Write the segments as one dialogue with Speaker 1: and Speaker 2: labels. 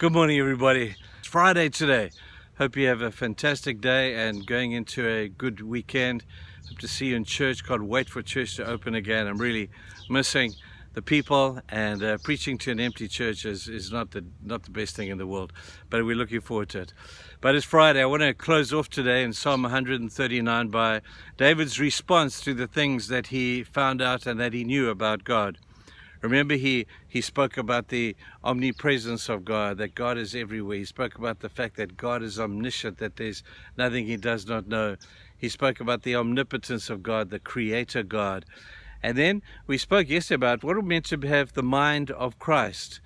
Speaker 1: Good morning, everybody. It's Friday today. Hope you have a fantastic day and going into a good weekend. Hope to see you in church. Can't wait for church to open again. I'm really missing the people, and preaching to an empty church is not the best thing in the world, but we're looking forward to it. But it's Friday. I want to close off today in Psalm 139 by David's response to the things that he found out and that he knew about God. Remember, he spoke about the omnipresence of God, that God is everywhere. He spoke about the fact that God is omniscient, that there's nothing he does not know. He spoke about the omnipotence of God, the creator God. And then we spoke yesterday about what it meant to have the mind of Christ.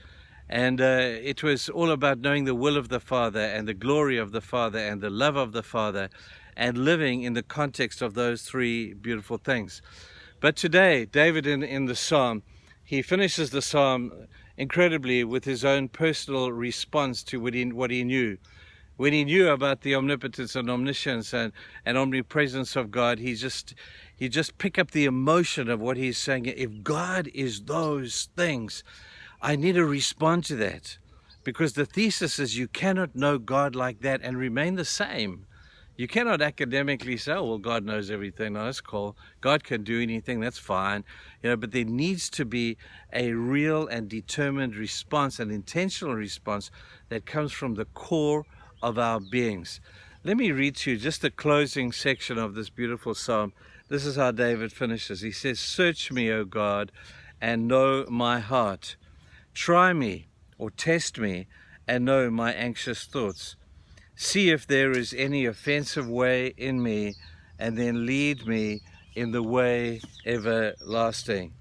Speaker 1: And it was all about knowing the will of the Father and the glory of the Father and the love of the Father and living in the context of those three beautiful things. But today, David in the Psalm, he finishes the Psalm incredibly with his own personal response to what he knew. When he knew about the omnipotence and omniscience and omnipresence of God, he just picked up the emotion of what he's saying. If God is those things, I need to respond to that. Because the thesis is you cannot know God like that and remain the same. You cannot academically say, oh, well, God knows everything. No, that's cool. God can do anything. That's fine. But there needs to be a real and determined response, an intentional response that comes from the core of our beings. Let me read to you just the closing section of this beautiful psalm. This is how David finishes. He says, "Search me, O God, and know my heart. Try me or test me and know my anxious thoughts. See if there is any offensive way in me, and then lead me in the way everlasting."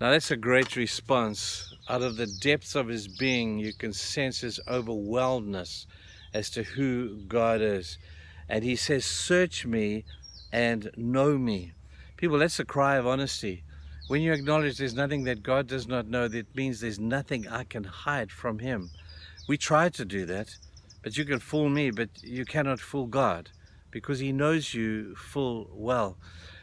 Speaker 1: Now that's a great response. Out of the depths of his being, you can sense his overwhelmedness as to who God is. And he says, search me and know me. People, that's a cry of honesty. When you acknowledge there's nothing that God does not know, that means there's nothing I can hide from him. We try to do that. But you can fool me, but you cannot fool God, because he knows you full well.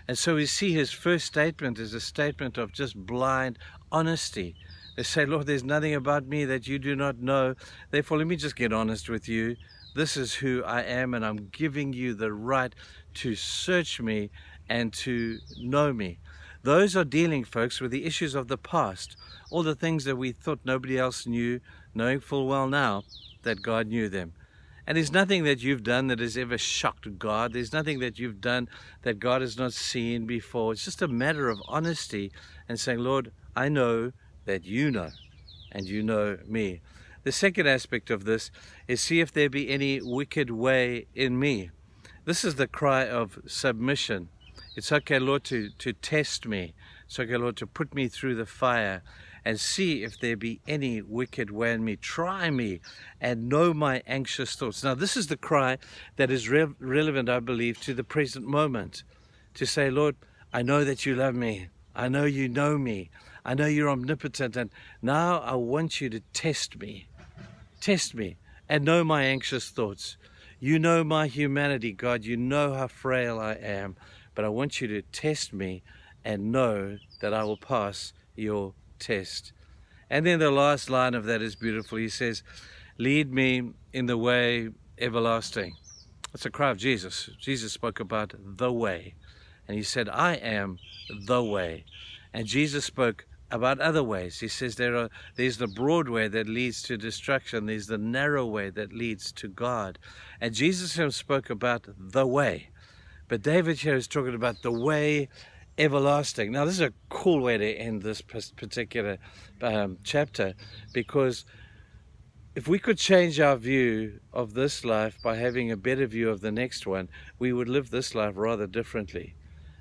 Speaker 1: And so we see his first statement is a statement of just blind honesty. They say, Lord, there's nothing about me that you do not know. Therefore, let me just get honest with you. This is who I am, and I'm giving you the right to search me and to know me. Those are dealing, folks, with the issues of the past, all the things that we thought nobody else knew, knowing full well now that God knew them. And there's nothing that you've done that has ever shocked God. There's nothing that you've done that God has not seen before. It's just a matter of honesty and saying, Lord, I know that you know, and you know me. The second aspect of this is see if there be any wicked way in me. This is the cry of submission. It's okay, Lord, to test me. It's okay, Lord, to put me through the fire and see if there be any wicked way in me. Try me and know my anxious thoughts. Now, this is the cry that is relevant, I believe, to the present moment. To say, Lord, I know that you love me. I know you know me. I know you're omnipotent. And now I want you to test me. Test me and know my anxious thoughts. You know my humanity, God. You know how frail I am. But I want you to test me and know that I will pass your test. And then the last line of that is beautiful. He says, lead me in the way everlasting. That's a cry of Jesus. Jesus spoke about the way. And he said, I am the way. And Jesus spoke about other ways. He says there's the broad way that leads to destruction. There's the narrow way that leads to God. And Jesus himself spoke about the way. But David here is talking about the way everlasting. Now, this is a cool way to end this particular chapter, because if we could change our view of this life by having a better view of the next one, we would live this life rather differently.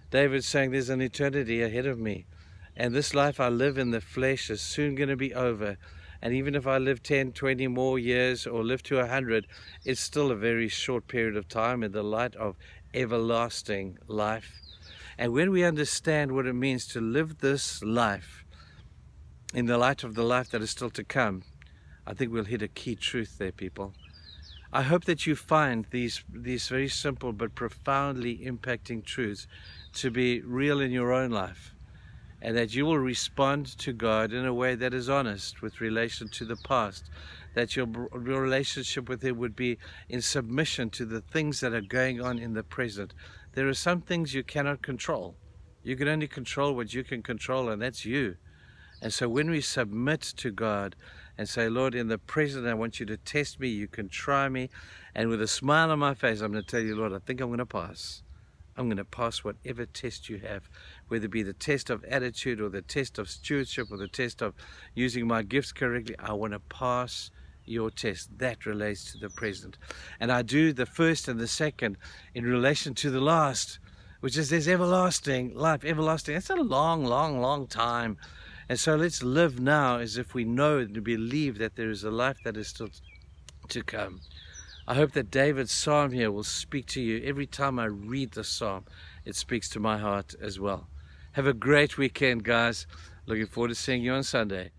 Speaker 1: David's saying there's an eternity ahead of me, and this life I live in the flesh is soon going to be over. And even if I live 10, 20 more years or live to 100, it's still a very short period of time in the light of everlasting life. And when we understand what it means to live this life in the light of the life that is still to come, I think we'll hit a key truth there, people. I hope that you find these very simple but profoundly impacting truths to be real in your own life. and that you will respond to God in a way that is honest with relation to the past, that your relationship with Him would be in submission to the things that are going on in the present. There are some things you cannot control. You can only control what you can control, and that's you. And so when we submit to God and say, Lord, in the present, I want you to test me, you can try me, and with a smile on my face, I'm going to tell you, Lord, I think I'm going to pass. I'm going to pass whatever test you have, whether it be the test of attitude or the test of stewardship or the test of using my gifts correctly. I want to pass your test. That relates to the present. And I do the first and the second in relation to the last, which is there's everlasting life, everlasting. It's a long, long, long time. And so let's live now as if we know and believe that there is a life that is still to come. I hope that David's psalm here will speak to you. Every time I read the psalm, it speaks to my heart as well. Have a great weekend, guys. Looking forward to seeing you on Sunday.